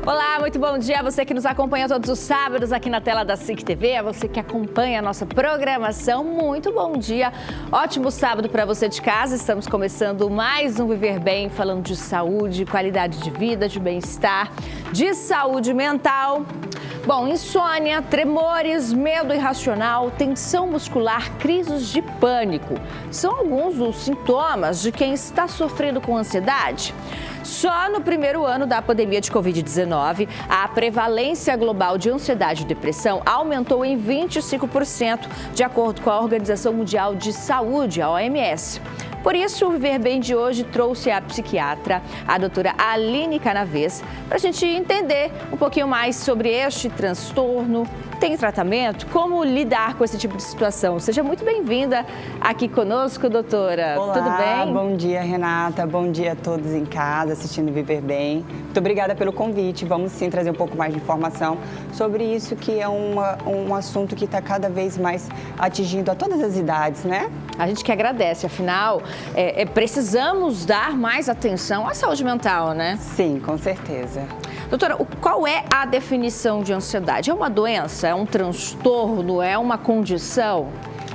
Olá, muito bom dia a você que nos acompanha todos os sábados aqui na tela da SIC TV, a você que acompanha a nossa programação, muito bom dia. Ótimo sábado para você de casa, estamos começando mais um Viver Bem, falando de saúde, qualidade de vida, de bem-estar, de saúde mental. Bom, insônia, tremores, medo irracional, tensão muscular, crises de pânico. São alguns dos sintomas de quem está sofrendo com ansiedade. Só no primeiro ano da pandemia de Covid-19, a prevalência global de ansiedade e depressão aumentou em 25%, de acordo com a Organização Mundial de Saúde, a OMS. Por isso, o Viver Bem de hoje trouxe a psiquiatra, a doutora Aline Canavês, para a gente entender um pouquinho mais sobre este transtorno. Tem tratamento? Como lidar com esse tipo de situação? Seja muito bem-vinda aqui conosco, doutora. Olá, tudo bem? Bom dia, Renata. Bom dia a todos em casa assistindo Viver Bem. Muito obrigada pelo convite. Vamos sim trazer um pouco mais de informação sobre isso, que é um assunto que está cada vez mais atingindo a todas as idades, né? A gente que agradece, afinal, precisamos dar mais atenção à saúde mental, né? Sim, com certeza. Doutora, qual é a definição de ansiedade? É uma doença? É um transtorno? É uma condição?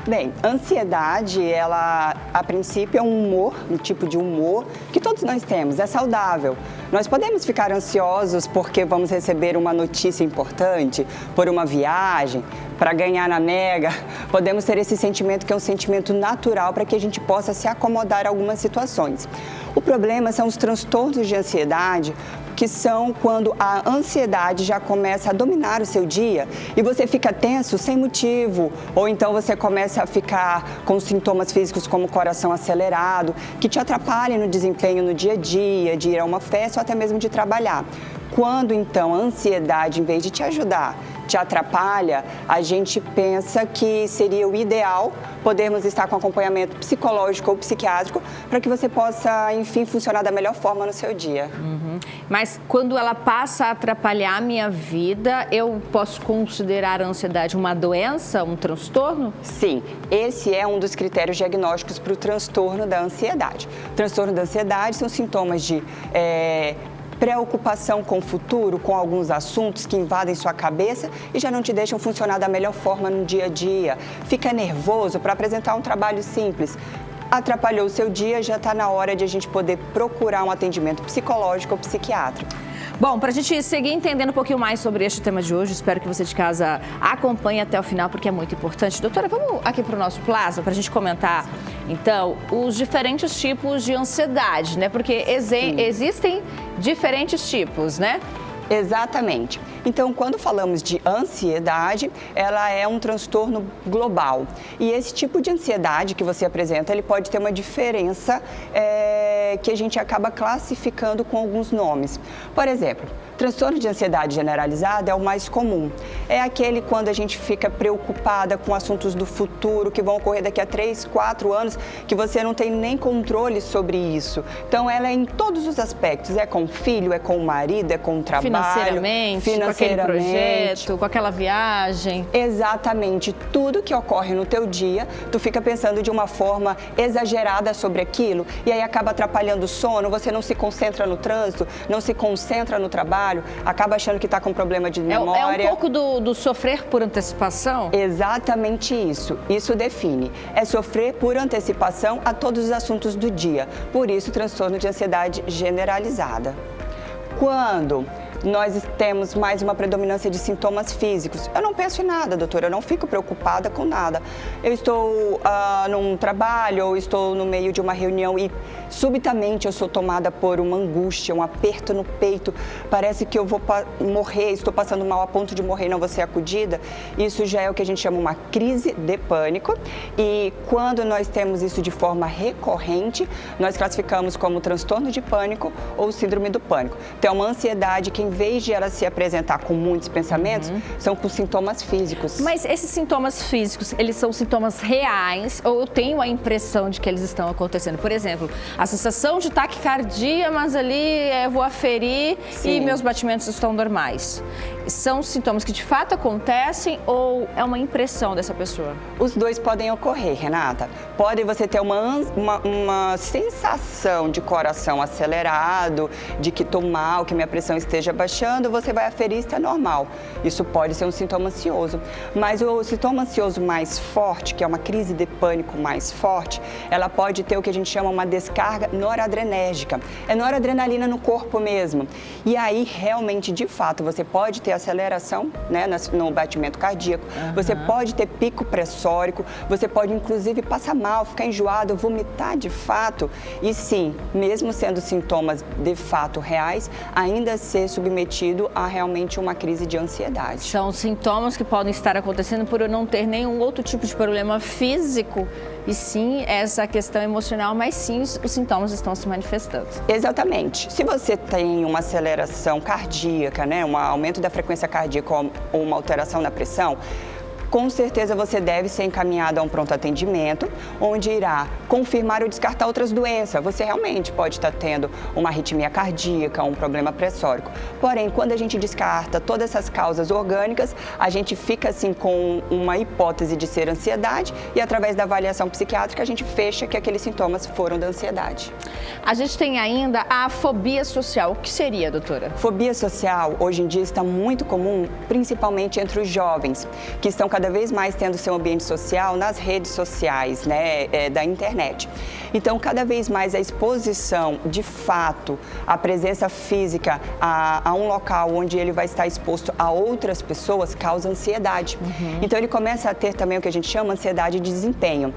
Bem, ansiedade, ela, a princípio, é um humor, um tipo de humor que todos nós temos, é saudável. Nós podemos ficar ansiosos porque vamos receber uma notícia importante, por uma viagem, para ganhar na Mega. Podemos ter esse sentimento que é um sentimento natural para que a gente possa se acomodar a algumas situações. O problema são os transtornos de ansiedade, que são quando a ansiedade já começa a dominar o seu dia e você fica tenso sem motivo, ou então você começa a ficar com sintomas físicos como coração acelerado, que te atrapalham no desempenho no dia a dia, de ir a uma festa ou até mesmo de trabalhar. Quando então a ansiedade, em vez de te ajudar, te atrapalha, a gente pensa que seria o ideal podermos estar com acompanhamento psicológico ou psiquiátrico para que você possa, enfim, funcionar da melhor forma no seu dia. Mas quando ela passa a atrapalhar a minha vida, eu posso considerar a ansiedade uma doença, um transtorno? Sim, esse é um dos critérios diagnósticos para o transtorno da ansiedade. O transtorno da ansiedade são sintomas de preocupação com o futuro, com alguns assuntos que invadem sua cabeça e já não te deixam funcionar da melhor forma no dia a dia. Fica nervoso para apresentar um trabalho simples. Atrapalhou o seu dia, já está na hora de a gente poder procurar um atendimento psicológico ou psiquiátrico. Bom, para a gente seguir entendendo um pouquinho mais sobre este tema de hoje, espero que você de casa acompanhe até o final, porque é muito importante. Doutora, vamos aqui para o nosso plasma para a gente comentar, então, os diferentes tipos de ansiedade, né? Porque existem diferentes tipos, né? Exatamente. Então, quando falamos de ansiedade, ela é um transtorno global. E esse tipo de ansiedade que você apresenta, ele pode ter uma diferença que a gente acaba classificando com alguns nomes. Por exemplo, transtorno de ansiedade generalizada é o mais comum. É aquele quando a gente fica preocupada com assuntos do futuro que vão ocorrer daqui a 3, 4 anos, que você não tem nem controle sobre isso. Então, ela é em todos os aspectos. É com o filho, é com o marido, é com o trabalho. Financeiramente, com aquele projeto, com aquela viagem. Exatamente. Tudo que ocorre no teu dia, tu fica pensando de uma forma exagerada sobre aquilo e aí acaba atrapalhando o sono, você não se concentra no trânsito, não se concentra no trabalho, acaba achando que está com problema de memória. É um pouco do sofrer por antecipação? Exatamente isso. Isso define. É sofrer por antecipação a todos os assuntos do dia. Por isso, transtorno de ansiedade generalizada. Quando nós temos mais uma predominância de sintomas físicos. Eu não penso em nada, doutora, eu não fico preocupada com nada. Eu estou num trabalho ou estou no meio de uma reunião e subitamente eu sou tomada por uma angústia, um aperto no peito. Parece que eu vou morrer, estou passando mal a ponto de morrer e não vou ser acudida. Isso já é o que a gente chama uma crise de pânico. E quando nós temos isso de forma recorrente, nós classificamos como transtorno de pânico ou síndrome do pânico. Então, é uma ansiedade que em vez de ela se apresentar com muitos pensamentos, são com sintomas físicos. Mas esses sintomas físicos, eles são sintomas reais ou eu tenho a impressão de que eles estão acontecendo? Por exemplo, a sensação de taquicardia, mas ali eu vou aferir e meus batimentos estão normais. São sintomas que de fato acontecem ou é uma impressão dessa pessoa? Os dois podem ocorrer, Renata. Pode você ter uma sensação de coração acelerado, de que estou mal, que minha pressão esteja baixando, você vai aferir e está normal. Isso pode ser um sintoma ansioso. Mas o sintoma ansioso mais forte, que é uma crise de pânico mais forte, ela pode ter o que a gente chama uma descarga noradrenérgica. É noradrenalina no corpo mesmo. E aí, realmente, de fato, você pode ter aceleração, né, no batimento cardíaco, você pode ter pico pressórico, você pode, inclusive, passar mal, ficar enjoado, vomitar de fato. E sim, mesmo sendo sintomas de fato reais, ainda ser submetido a realmente uma crise de ansiedade. São sintomas que podem estar acontecendo por eu não ter nenhum outro tipo de problema físico, e sim essa questão emocional, mas sim os sintomas estão se manifestando. Exatamente. Se você tem uma aceleração cardíaca, né, um aumento da frequência cardíaca ou uma alteração na pressão, com certeza você deve ser encaminhado a um pronto atendimento, onde irá confirmar ou descartar outras doenças. Você realmente pode estar tendo uma arritmia cardíaca, um problema pressórico. Porém, quando a gente descarta todas essas causas orgânicas, a gente fica assim com uma hipótese de ser ansiedade e através da avaliação psiquiátrica a gente fecha que aqueles sintomas foram da ansiedade. A gente tem ainda a fobia social. O que seria, doutora? Fobia social hoje em dia está muito comum, principalmente entre os jovens, que estão cada vez mais tendo seu ambiente social nas redes sociais, né, da internet. Então, cada vez mais a exposição, de fato, a presença física a um local onde ele vai estar exposto a outras pessoas causa ansiedade. Então, ele começa a ter também o que a gente chama ansiedade de desempenho.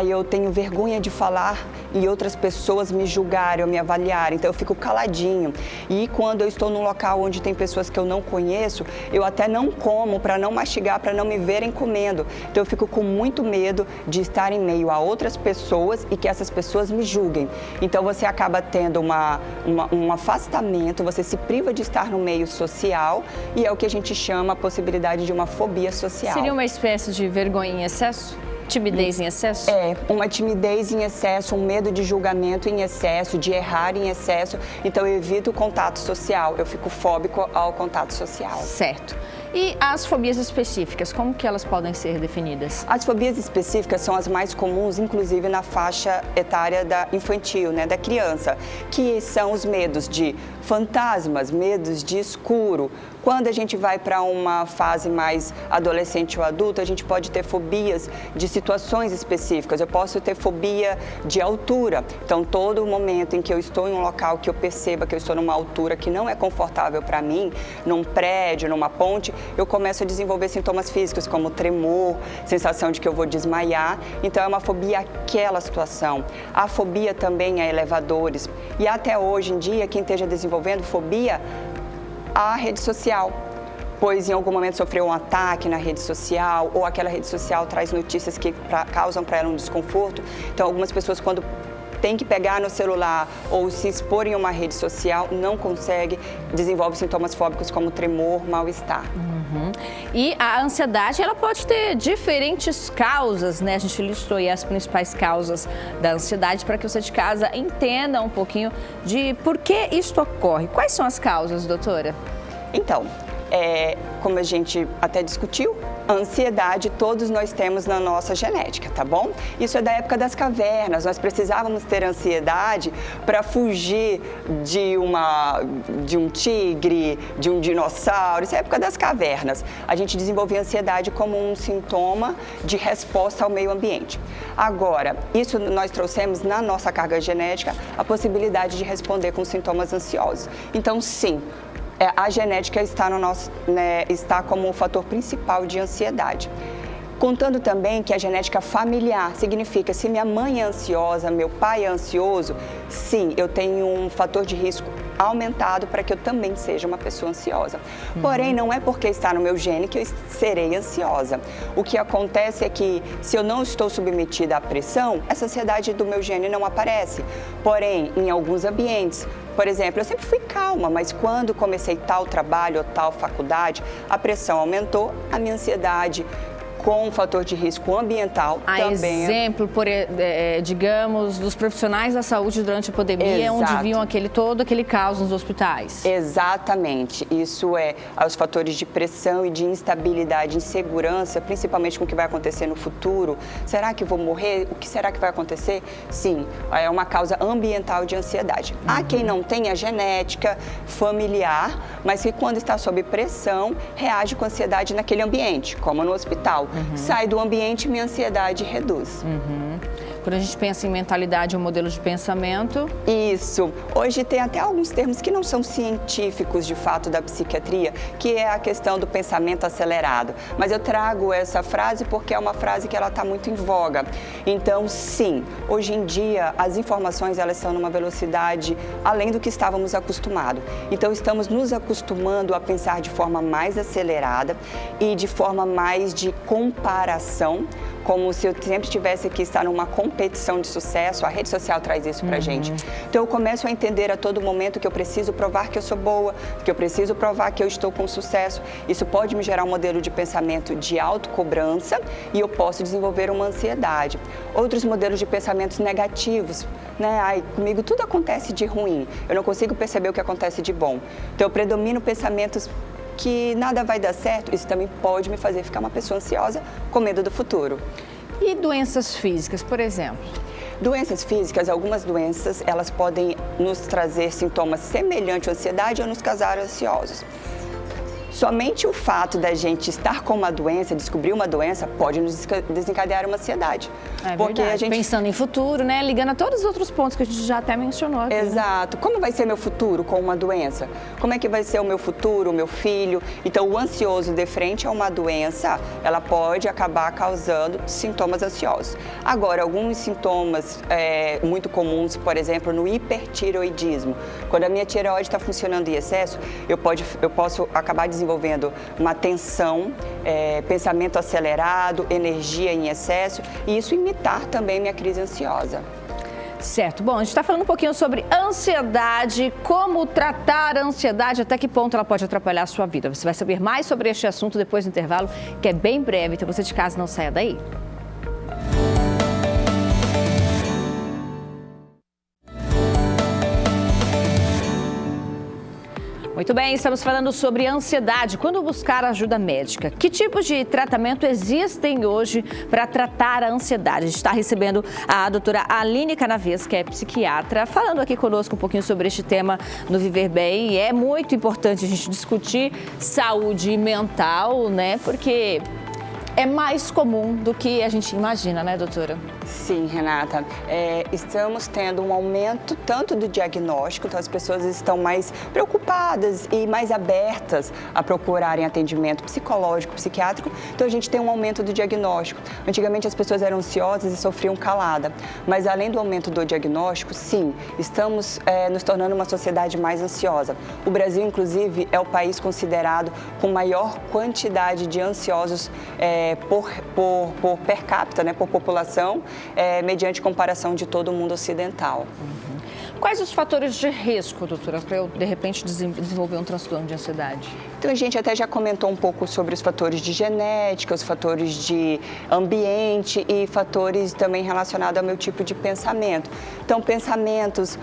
Eu tenho vergonha de falar e outras pessoas me julgarem ou me avaliarem, então eu fico caladinho. E quando eu estou num local onde tem pessoas que eu não conheço, eu até não como para não mastigar, para não me verem comendo. Então eu fico com muito medo de estar em meio a outras pessoas e que essas pessoas me julguem. Então você acaba tendo um afastamento, você se priva de estar no meio social e é o que a gente chama a possibilidade de uma fobia social. Seria uma espécie de vergonha em excesso? Timidez em excesso? É, uma timidez em excesso, um medo de julgamento em excesso, de errar em excesso. Então eu evito o contato social, eu fico fóbico ao contato social. Certo. E as fobias específicas, como que elas podem ser definidas? As fobias específicas são as mais comuns, inclusive na faixa etária infantil, né, da criança, que são os medos de fantasmas, medos de escuro. Quando a gente vai para uma fase mais adolescente ou adulta, a gente pode ter fobias de situações específicas. Eu posso ter fobia de altura. Então, todo momento em que eu estou em um local que eu perceba que eu estou numa altura que não é confortável para mim, num prédio, numa ponte, eu começo a desenvolver sintomas físicos como tremor, sensação de que eu vou desmaiar. Então, é uma fobia àquela situação. A fobia também a elevadores. E até hoje em dia, quem esteja desenvolvendo fobia à rede social, pois em algum momento sofreu um ataque na rede social ou aquela rede social traz notícias que causam para ela um desconforto. Então, algumas pessoas, quando tem que pegar no celular ou se expor em uma rede social, não consegue, desenvolve sintomas fóbicos como tremor, mal-estar. E a ansiedade, ela pode ter diferentes causas, né? A gente listou aí as principais causas da ansiedade para que você de casa entenda um pouquinho de por que isso ocorre. Quais são as causas, doutora? Então, como a gente até discutiu, a ansiedade todos nós temos na nossa genética, tá bom? Isso é da época das cavernas, nós precisávamos ter ansiedade para fugir de um tigre, de um dinossauro, isso é a época das cavernas. A gente desenvolvia ansiedade como um sintoma de resposta ao meio ambiente. Agora, isso nós trouxemos na nossa carga genética a possibilidade de responder com sintomas ansiosos. Então, sim, a genética está está como um fator principal de ansiedade. Contando também que a genética familiar significa, se minha mãe é ansiosa, meu pai é ansioso, sim, eu tenho um fator de risco aumentado para que eu também seja uma pessoa ansiosa. Porém, não é porque está no meu gene que eu serei ansiosa. O que acontece é que, se eu não estou submetida à pressão, essa ansiedade do meu gene não aparece. Porém, em alguns ambientes, por exemplo, eu sempre fui calma, mas quando comecei tal trabalho ou tal faculdade, a pressão aumentou, a minha ansiedade com um fator de risco ambiental também. Exemplo, digamos, dos profissionais da saúde durante a pandemia, Exato. onde viam todo aquele caos nos hospitais. Exatamente. Isso os fatores de pressão e de instabilidade, insegurança, principalmente com o que vai acontecer no futuro. Será que vou morrer? O que será que vai acontecer? Sim, é uma causa ambiental de ansiedade. Há quem não tenha genética familiar, mas que quando está sob pressão, reage com ansiedade naquele ambiente, como no hospital. Sai do ambiente e minha ansiedade reduz. Quando a gente pensa em mentalidade ou modelo de pensamento... Isso. Hoje tem até alguns termos que não são científicos, de fato, da psiquiatria, que é a questão do pensamento acelerado. Mas eu trago essa frase porque é uma frase que ela está muito em voga. Então, sim, hoje em dia, as informações elas estão numa velocidade além do que estávamos acostumados. Então, estamos nos acostumando a pensar de forma mais acelerada e de forma mais de comparação, como se eu sempre tivesse que estar numa competição de sucesso. A rede social traz isso pra gente. Então eu começo a entender a todo momento que eu preciso provar que eu sou boa, que eu preciso provar que eu estou com sucesso. Isso pode me gerar um modelo de pensamento de autocobrança e eu posso desenvolver uma ansiedade. Outros modelos de pensamentos negativos, né? Ai, comigo tudo acontece de ruim, eu não consigo perceber o que acontece de bom. Então eu predomino pensamentos que nada vai dar certo. Isso também pode me fazer ficar uma pessoa ansiosa, com medo do futuro. E doenças físicas, por exemplo? Doenças físicas, algumas doenças, elas podem nos trazer sintomas semelhantes à ansiedade ou nos causar ansiosos. Somente o fato da gente estar com uma doença, descobrir uma doença, pode nos desencadear uma ansiedade. É porque verdade. Pensando em futuro, né? Ligando a todos os outros pontos que a gente já até mencionou aqui. Exato. Como vai ser meu futuro com uma doença? Como é que vai ser o meu futuro, o meu filho? Então, o ansioso de frente a uma doença, ela pode acabar causando sintomas ansiosos. Agora, alguns sintomas muito comuns, por exemplo, no hipertireoidismo. Quando a minha tireoide está funcionando em excesso, eu posso acabar desenvolvendo uma tensão, pensamento acelerado, energia em excesso, e isso imitar também minha crise ansiosa. Certo. Bom, a gente está falando um pouquinho sobre ansiedade, como tratar a ansiedade, até que ponto ela pode atrapalhar a sua vida. Você vai saber mais sobre este assunto depois do intervalo, que é bem breve, então você de casa não saia daí. Muito bem, estamos falando sobre ansiedade. Quando buscar ajuda médica? Que tipos de tratamento existem hoje para tratar a ansiedade? A gente está recebendo a doutora Aline Canavês, que é psiquiatra, falando aqui conosco um pouquinho sobre este tema no Viver Bem. E é muito importante a gente discutir saúde mental, né? Porque é mais comum do que a gente imagina, né, doutora? Sim, Renata. Estamos tendo um aumento tanto do diagnóstico, então as pessoas estão mais preocupadas e mais abertas a procurarem atendimento psicológico, psiquiátrico, então a gente tem um aumento do diagnóstico. Antigamente as pessoas eram ansiosas e sofriam calada, mas além do aumento do diagnóstico, sim, estamos nos tornando uma sociedade mais ansiosa. O Brasil, inclusive, é o país considerado com maior quantidade de ansiosos por per capita, né, por população, mediante comparação de todo o mundo ocidental. Quais os fatores de risco, doutora, para eu, de repente, desenvolver um transtorno de ansiedade? Então, a gente até já comentou um pouco sobre os fatores de genética, os fatores de ambiente e fatores também relacionados ao meu tipo de pensamento. Então, pensamentos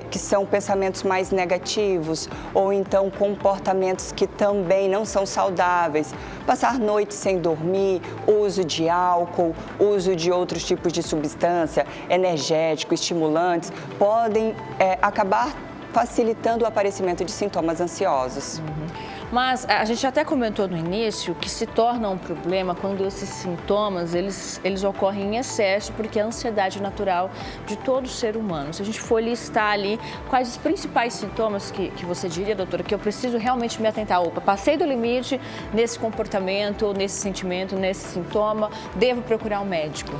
que são pensamentos mais negativos ou então comportamentos que também não são saudáveis. Passar noites sem dormir, uso de álcool, uso de outros tipos de substância, energético, estimulantes, podem acabar facilitando o aparecimento de sintomas ansiosos. Mas a gente até comentou no início que se torna um problema quando esses sintomas, eles ocorrem em excesso, porque a ansiedade é natural de todo ser humano. Se a gente for listar ali quais os principais sintomas que você diria, doutora, que eu preciso realmente me atentar, opa, passei do limite nesse comportamento, nesse sentimento, nesse sintoma, devo procurar um médico?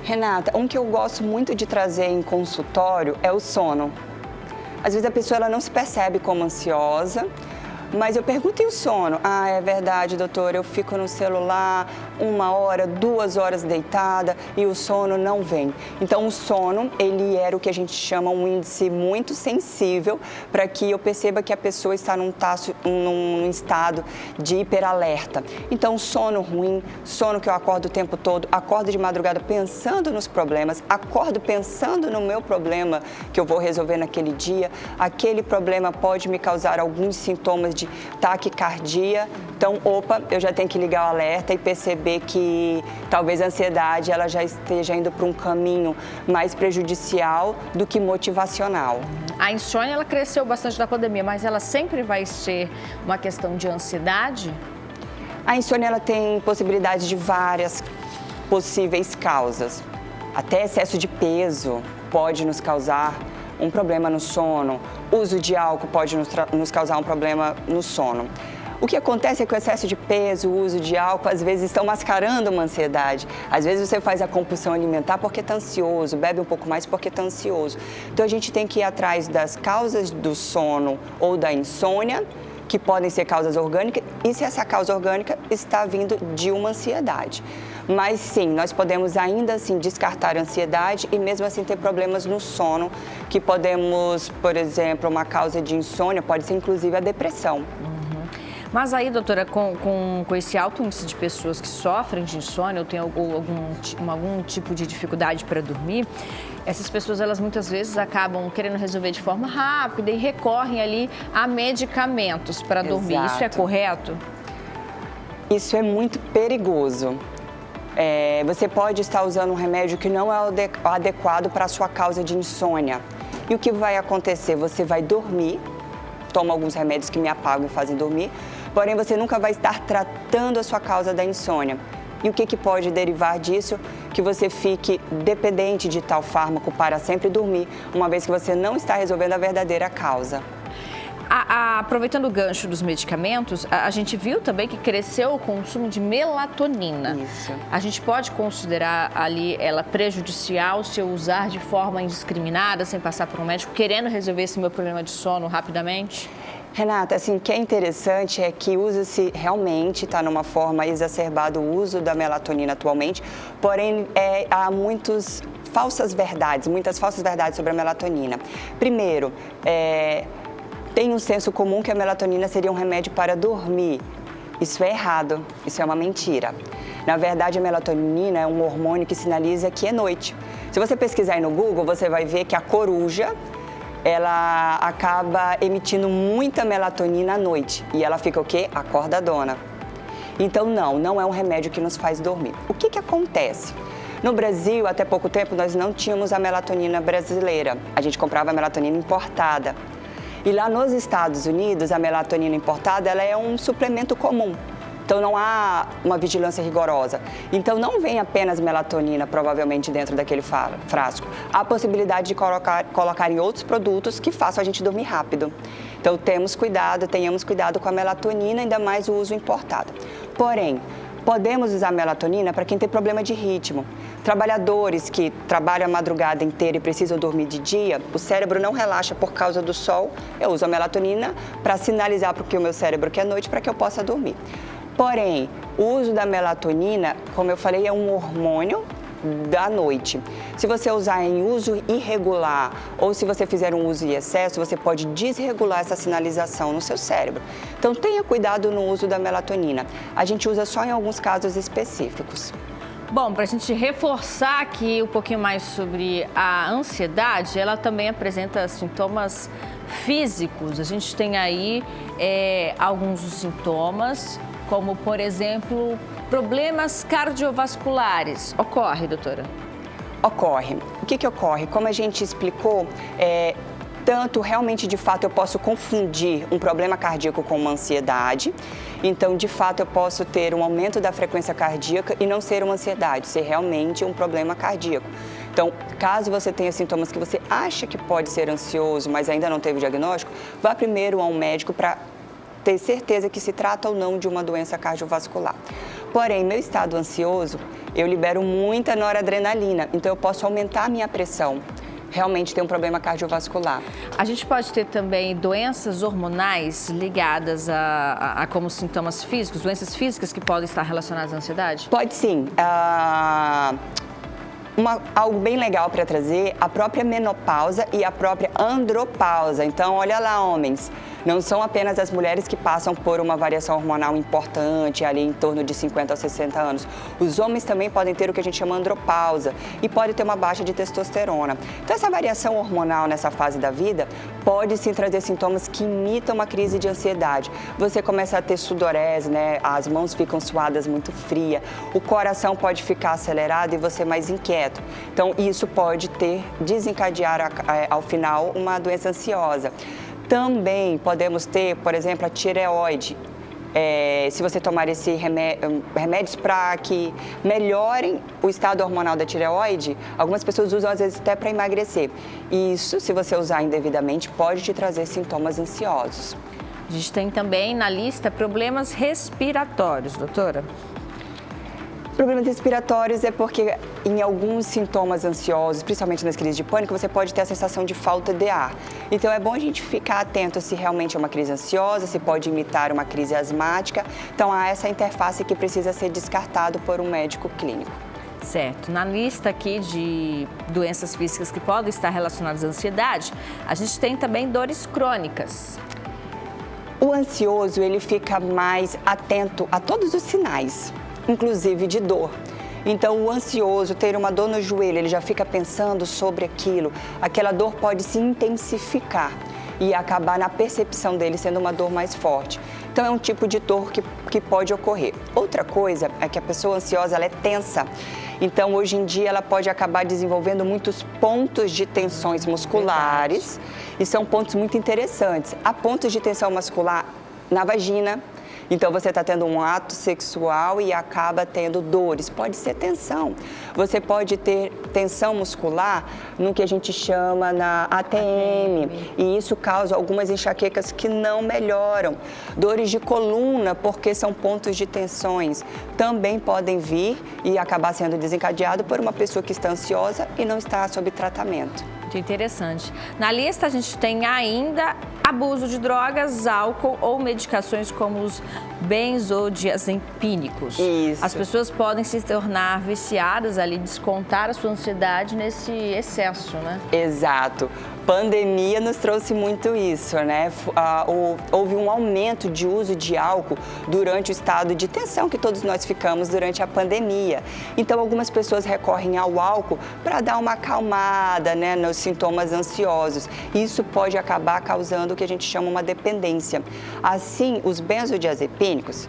Renata, um que eu gosto muito de trazer em consultório é o sono. Às vezes a pessoa ela não se percebe como ansiosa, Mas eu pergunto, e o sono? Ah, é verdade, doutora, eu fico no celular 1 hora, 2 horas deitada e o sono não vem. Então, o sono, ele era o que a gente chama um índice muito sensível para que eu perceba que a pessoa está num estado de hiperalerta. Então, sono ruim, sono que eu acordo o tempo todo, acordo de madrugada pensando nos problemas, acordo pensando no meu problema que eu vou resolver naquele dia, aquele problema pode me causar alguns sintomas de taquicardia. Então, eu já tenho que ligar o alerta e perceber que talvez a ansiedade ela já esteja indo para um caminho mais prejudicial do que motivacional. A insônia, ela cresceu bastante na pandemia, mas ela sempre vai ser uma questão de ansiedade? A insônia, ela tem possibilidade de várias possíveis causas. Até excesso de peso pode nos causar um problema no sono. Uso de álcool pode nos causar um problema no sono. O que acontece é que o excesso de peso, o uso de álcool, às vezes estão mascarando uma ansiedade. Às vezes você faz a compulsão alimentar porque está ansioso, bebe um pouco mais porque está ansioso. Então a gente tem que ir atrás das causas do sono ou da insônia, que podem ser causas orgânicas, e se essa causa orgânica está vindo de uma ansiedade. Mas sim, nós podemos ainda assim descartar a ansiedade e mesmo assim ter problemas no sono, que podemos, por exemplo, uma causa de insônia pode ser inclusive a depressão. Mas aí, doutora, com esse alto índice de pessoas que sofrem de insônia ou têm algum tipo de dificuldade para dormir, essas pessoas, elas muitas vezes acabam querendo resolver de forma rápida e recorrem ali a medicamentos para dormir. Exato. Isso é correto? Isso é muito perigoso. Você pode estar usando um remédio que não é adequado para a sua causa de insônia. E o que vai acontecer? Você vai dormir, toma alguns remédios que me apagam e fazem dormir, porém você nunca vai estar tratando a sua causa da insônia. E o que pode derivar disso? Que você fique dependente de tal fármaco para sempre dormir, uma vez que você não está resolvendo a verdadeira causa. Aproveitando o gancho dos medicamentos, a gente viu também que cresceu o consumo de melatonina. Isso. A gente pode considerar ali ela prejudicial se eu usar de forma indiscriminada, sem passar por um médico, querendo resolver esse meu problema de sono rapidamente? Renata, assim, o que é interessante é que usa-se realmente, está numa forma exacerbada o uso da melatonina atualmente, porém há muitas falsas verdades sobre a melatonina. Primeiro, tem um senso comum que a melatonina seria um remédio para dormir. Isso é errado, isso é uma mentira. Na verdade, a melatonina é um hormônio que sinaliza que é noite. Se você pesquisar aí no Google, você vai ver que a coruja, ela acaba emitindo muita melatonina à noite. E ela fica o quê? Acordadona. Então, não é um remédio que nos faz dormir. O que acontece? No Brasil, até pouco tempo, nós não tínhamos a melatonina brasileira. A gente comprava a melatonina importada. E lá nos Estados Unidos, a melatonina importada, ela é um suplemento comum. Então, não há uma vigilância rigorosa. Então, não vem apenas melatonina, provavelmente, dentro daquele frasco. Há a possibilidade de colocar em outros produtos que façam a gente dormir rápido. Então, tenhamos cuidado com a melatonina, ainda mais o uso importado. Porém, podemos usar melatonina para quem tem problema de ritmo. Trabalhadores que trabalham a madrugada inteira e precisam dormir de dia, o cérebro não relaxa por causa do sol. Eu uso a melatonina para sinalizar para o meu cérebro que é noite para que eu possa dormir. Porém, o uso da melatonina, como eu falei, é um hormônio da noite. Se você usar em uso irregular ou se você fizer um uso em excesso, você pode desregular essa sinalização no seu cérebro. Então, tenha cuidado no uso da melatonina. A gente usa só em alguns casos específicos. Bom, para a gente reforçar aqui um pouquinho mais sobre a ansiedade, ela também apresenta sintomas físicos. A gente tem aí alguns sintomas, como, por exemplo, problemas cardiovasculares. Ocorre, doutora? Ocorre. O que ocorre? Como a gente explicou, tanto realmente, de fato, eu posso confundir um problema cardíaco com uma ansiedade. Então, de fato, eu posso ter um aumento da frequência cardíaca e não ser uma ansiedade, ser realmente um problema cardíaco. Então, caso você tenha sintomas que você acha que pode ser ansioso, mas ainda não teve o diagnóstico, vá primeiro a um médico para ter certeza que se trata ou não de uma doença cardiovascular. Porém, meu estado ansioso, eu libero muita noradrenalina, então eu posso aumentar a minha pressão, realmente ter um problema cardiovascular. A gente pode ter também doenças hormonais ligadas a como sintomas físicos, doenças físicas que podem estar relacionadas à ansiedade? Pode sim. Algo bem legal para trazer, a própria menopausa e a própria andropausa. Então, olha lá, homens, não são apenas as mulheres que passam por uma variação hormonal importante, ali em torno de 50 a 60 anos. Os homens também podem ter o que a gente chama andropausa e pode ter uma baixa de testosterona. Então, essa variação hormonal nessa fase da vida pode sim trazer sintomas que imitam uma crise de ansiedade. Você começa a ter sudorese, né? As mãos ficam suadas, muito fria, o coração pode ficar acelerado e você mais inquieto. Então, isso pode desencadear ao final uma doença ansiosa. Também podemos ter, por exemplo, a tireoide. Se você tomar esses remédios para que melhorem o estado hormonal da tireoide, algumas pessoas usam às vezes até para emagrecer. Isso, se você usar indevidamente, pode te trazer sintomas ansiosos. A gente tem também na lista problemas respiratórios, doutora. Problemas respiratórios é porque em alguns sintomas ansiosos, principalmente nas crises de pânico, você pode ter a sensação de falta de ar. Então é bom a gente ficar atento se realmente é uma crise ansiosa, se pode imitar uma crise asmática. Então há essa interface que precisa ser descartado por um médico clínico. Certo. Na lista aqui de doenças físicas que podem estar relacionadas à ansiedade, a gente tem também dores crônicas. O ansioso, ele fica mais atento a todos os sinais, inclusive de dor. Então, o ansioso, ter uma dor no joelho, ele já fica pensando sobre aquilo. Aquela dor pode se intensificar e acabar na percepção dele sendo uma dor mais forte. Então, é um tipo de dor que pode ocorrer. Outra coisa é que a pessoa ansiosa, ela é tensa. Então, hoje em dia, ela pode acabar desenvolvendo muitos pontos de tensões musculares. E são pontos muito interessantes. Há pontos de tensão muscular na vagina. Então, você está tendo um ato sexual e acaba tendo dores. Pode ser tensão. Você pode ter tensão muscular no que a gente chama na ATM. E isso causa algumas enxaquecas que não melhoram. Dores de coluna, porque são pontos de tensões, também podem vir e acabar sendo desencadeado por uma pessoa que está ansiosa e não está sob tratamento. Muito interessante. Na lista a gente tem ainda abuso de drogas, álcool ou medicações como os benzodiazepínicos. Isso. As pessoas podem se tornar viciadas ali, descontar a sua ansiedade nesse excesso, né? Exato. Pandemia nos trouxe muito isso, né? Houve um aumento de uso de álcool durante o estado de tensão que todos nós ficamos durante a pandemia. Então, algumas pessoas recorrem ao álcool para dar uma acalmada, né, nos sintomas ansiosos. Isso pode acabar causando o que a gente chama uma dependência. Assim, os benzodiazepínicos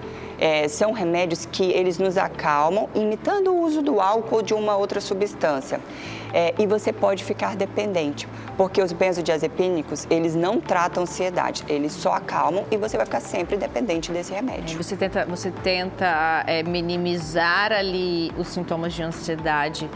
são remédios que eles nos acalmam, imitando o uso do álcool ou de uma outra substância. E você pode ficar dependente, porque os benzodiazepínicos, eles não tratam ansiedade, eles só acalmam e você vai ficar sempre dependente desse remédio. Você tenta minimizar ali os sintomas de ansiedade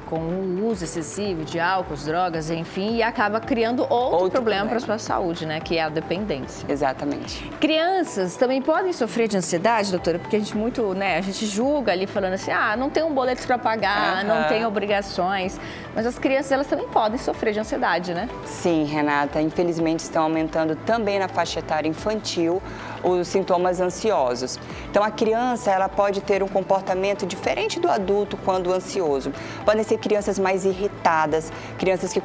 com o uso excessivo de álcool, drogas, enfim, e acaba criando outro problema para a sua saúde, né? Que é a dependência. Exatamente. Crianças também podem sofrer de ansiedade, doutora? Porque a gente julga ali falando assim, não tem um boleto para pagar, não tem obrigações. Mas as crianças, elas também podem sofrer de ansiedade, né? Sim, Renata. Infelizmente estão aumentando também na faixa etária infantil os sintomas ansiosos. Então, a criança, ela pode ter um comportamento diferente do adulto quando ansioso. Podem ser crianças mais irritadas, crianças que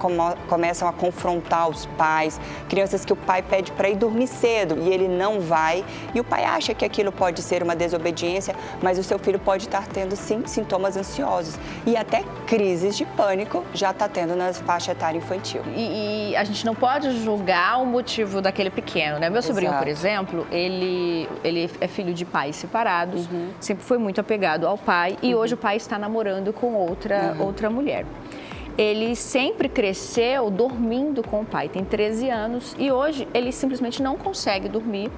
começam a confrontar os pais, crianças que o pai pede para ir dormir cedo e ele não vai, e o pai acha que aquilo pode ser uma desobediência, mas o seu filho pode estar tendo, sim, sintomas ansiosos. E até crises de pânico já está tendo na faixa etária infantil. E a gente não pode julgar o motivo daquele pequeno, né? Meu sobrinho, por exemplo, ele é filho de pais separados, sempre foi muito apegado ao pai e hoje o pai está namorando com outra mulher. Ele sempre cresceu dormindo com o pai, tem 13 anos e hoje ele simplesmente não consegue dormir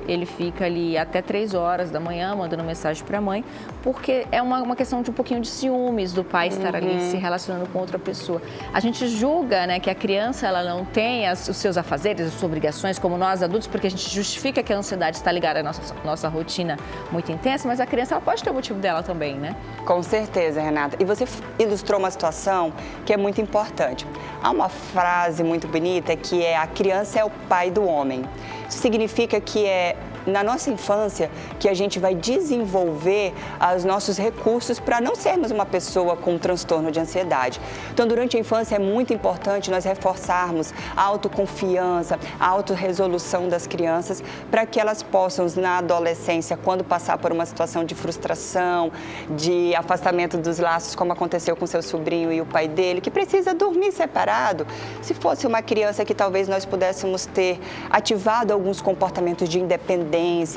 ele fica ali até 3 horas da manhã mandando mensagem para a mãe, porque é uma questão de um pouquinho de ciúmes do pai estar ali se relacionando com outra pessoa. A gente julga, né, que a criança ela não tem os seus afazeres, as suas obrigações, como nós adultos, porque a gente justifica que a ansiedade está ligada à nossa rotina muito intensa, mas a criança ela pode ter o motivo dela também, né? Com certeza, Renata. E você ilustrou uma situação que é muito importante. Há uma frase muito bonita que é: a criança é o pai do homem. Isso significa que é na nossa infância que a gente vai desenvolver os nossos recursos para não sermos uma pessoa com transtorno de ansiedade. Então, durante a infância é muito importante nós reforçarmos a autoconfiança, a autorresolução das crianças para que elas possam, na adolescência, quando passar por uma situação de frustração, de afastamento dos laços, como aconteceu com seu sobrinho e o pai dele, que precisa dormir separado, se fosse uma criança que talvez nós pudéssemos ter ativado alguns comportamentos de independência,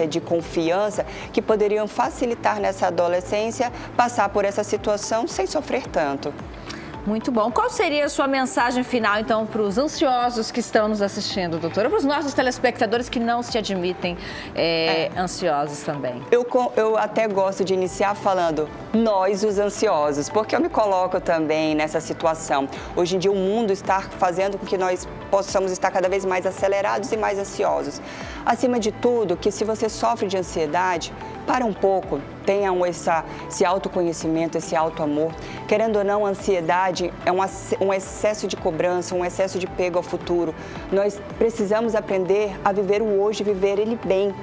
de confiança, que poderiam facilitar nessa adolescência passar por essa situação sem sofrer tanto. Muito bom. Qual seria a sua mensagem final, então, para os ansiosos que estão nos assistindo, doutora? Para os nossos telespectadores que não se admitem ansiosos também. Eu até gosto de iniciar falando nós, os ansiosos, porque eu me coloco também nessa situação. Hoje em dia o mundo está fazendo com que nós possamos estar cada vez mais acelerados e mais ansiosos. Acima de tudo, que se você sofre de ansiedade, para um pouco, tenha esse autoconhecimento, esse autoamor. Querendo ou não, a ansiedade é um excesso de cobrança, um excesso de apego ao futuro. Nós precisamos aprender a viver o hoje, viver ele bem.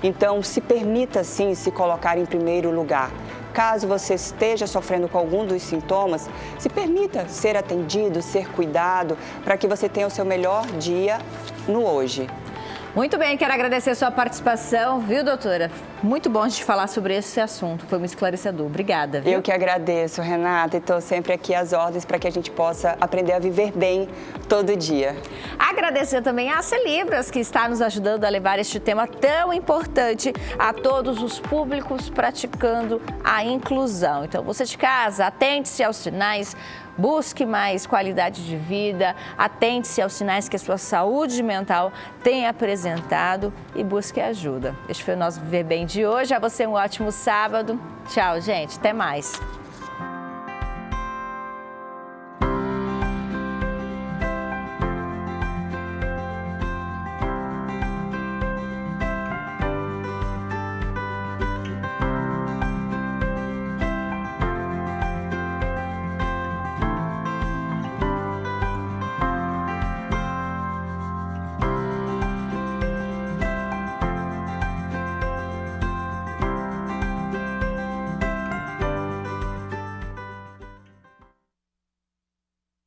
Então, se permita, sim, se colocar em primeiro lugar. Caso você esteja sofrendo com algum dos sintomas, se permita ser atendido, ser cuidado, para que você tenha o seu melhor dia no hoje. Muito bem, quero agradecer a sua participação, viu, doutora? Muito bom a gente falar sobre esse assunto, foi muito esclarecedor. Obrigada, viu? Eu que agradeço, Renata, e estou sempre aqui às ordens para que a gente possa aprender a viver bem todo dia. Agradecer também a Celibras, que está nos ajudando a levar este tema tão importante a todos os públicos praticando a inclusão. Então, você de casa, atente-se aos sinais, busque mais qualidade de vida, atente-se aos sinais que a sua saúde mental tem apresentado e busque ajuda. Este foi o nosso Viver Bem de hoje. A você um ótimo sábado. Tchau, gente. Até mais.